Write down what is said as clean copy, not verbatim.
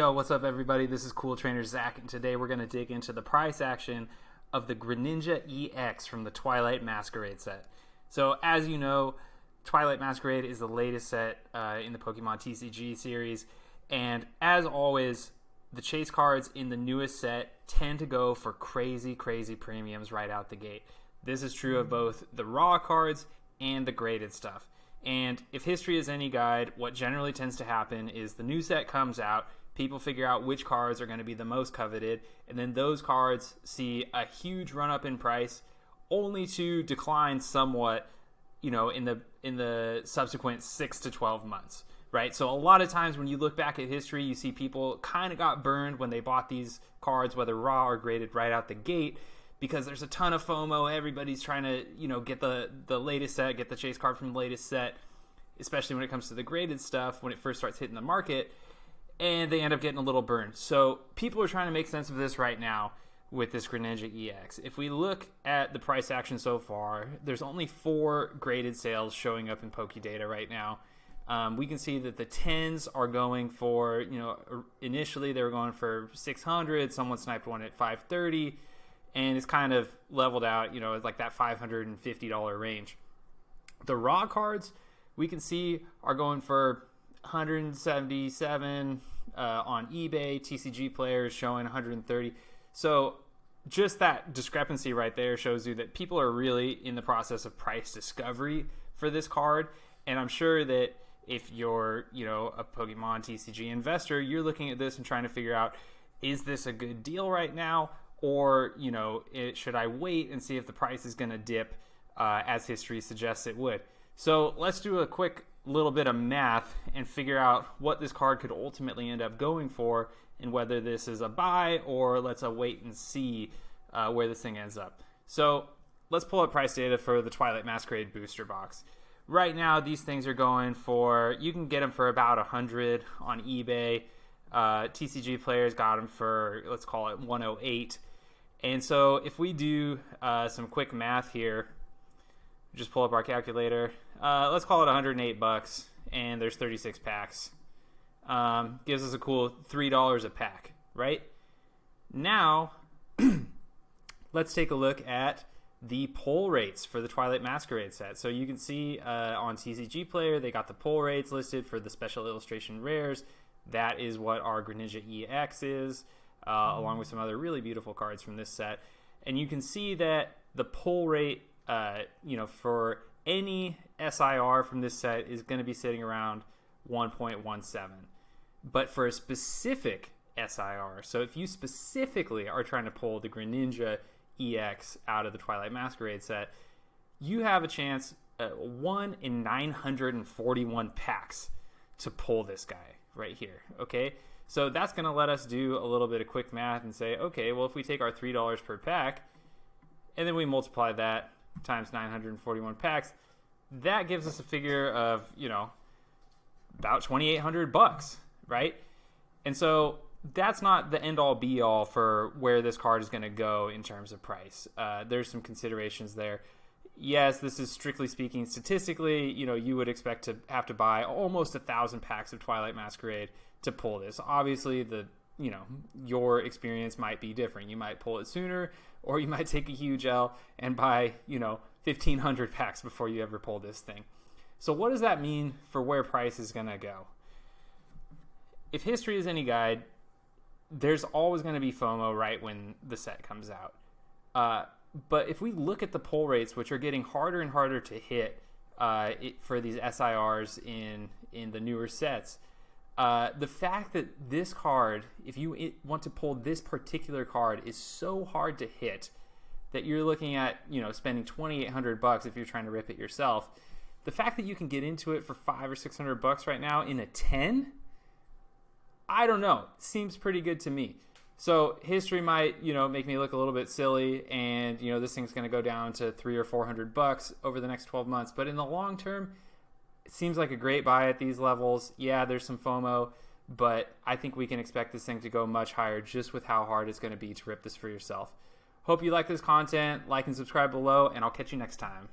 Yo, what's up everybody? This is Cool Trainer Zach, and today we're going to dig into the price action of the Greninja Ex from the Twilight Masquerade set. So as you know, Twilight Masquerade is the latest set in the Pokemon TCG series, and as always, the chase cards in the newest set tend to go for crazy premiums right out the gate. This is true of both the raw cards and the graded stuff. And if history is any guide, what generally tends to happen is the new set comes out, people figure out which cards are going to be the most coveted, and then those cards see a huge run up in price only to decline somewhat, in the subsequent 6 to 12 months, right? So a lot of times when you look back at history, you see people kind of got burned when they bought these cards, whether raw or graded, right out the gate, because there's a ton of FOMO. Everybody's trying to, get the latest set, get the chase card from the latest set, especially when it comes to the graded stuff when it first starts hitting the market, and they end up getting a little burned. So people are trying to make sense of this right now with this Greninja Ex. If we look at the price action so far, there's only 4 graded sales showing up in Pokedata right now. We can see that the 10s are going for, initially they were going for 600, someone sniped one at 530, and it's kind of leveled out, it's like that $550 range. The raw cards we can see are going for 177 on eBay. TCGPlayer is showing 130. So just that discrepancy right there shows you that people are really in the process of price discovery for this card. And I'm sure that if you're, a Pokemon TCG investor, you're looking at this and trying to figure out, is this a good deal right now? Or, should I wait and see if the price is going to dip as history suggests it would? So let's do a quick little bit of math and figure out what this card could ultimately end up going for, and whether this is a buy or let's wait and see where this thing ends up. So let's pull up price data for the Twilight Masquerade booster box. Right now these things are going for, you can get them for about 100 on eBay. TCGPlayer's got them for, let's call it 108. And so if we do some quick math here, just pull up our calculator. Let's call it 108 bucks, and there's 36 packs. Gives us a cool $3 a pack, right? Now, let's take a look at the pull rates for the Twilight Masquerade set. So you can see on TCGPlayer, they got the pull rates listed for the special illustration rares. That is what our Greninja Ex is, along with some other really beautiful cards from this set. And you can see that the pull rate, for any SIR from this set is going to be sitting around 1.17. But for a specific SIR, so if you specifically are trying to pull the Greninja EX out of the Twilight Masquerade set, you have a chance at 1 in 941 packs to pull this guy right here, okay? So that's going to let us do a little bit of quick math and say, okay, well, if we take our $3 per pack and then we multiply that times 941 packs, that gives us a figure of, about 2,800 bucks, right? And so that's not the end-all be-all for where this card is going to go in terms of price. There's some considerations there. Yes, this is strictly speaking, statistically, you would expect to have to buy almost 1,000 packs of Twilight Masquerade to pull this. Obviously, your experience might be different. You might pull it sooner, or you might take a huge L and buy, 1,500 packs before you ever pull this thing. So what does that mean for where price is going to go? If history is any guide, there's always going to be FOMO right when the set comes out. But if we look at the pull rates, which are getting harder and harder to hit for these SIRs in the newer sets, the fact that this card, if you want to pull this particular card, is so hard to hit that you're looking at, spending 2,800 bucks if you're trying to rip it yourself. The fact that you can get into it for 500 or 600 bucks right now in a 10, I don't know, seems pretty good to me. So history might, make me look a little bit silly, and this thing's going to go down to 300 or 400 bucks over the next 12 months. But in the long term, it seems like a great buy at these levels. Yeah, there's some FOMO, but I think we can expect this thing to go much higher just with how hard it's going to be to rip this for yourself. Hope you like this content. Like and subscribe below, and I'll catch you next time.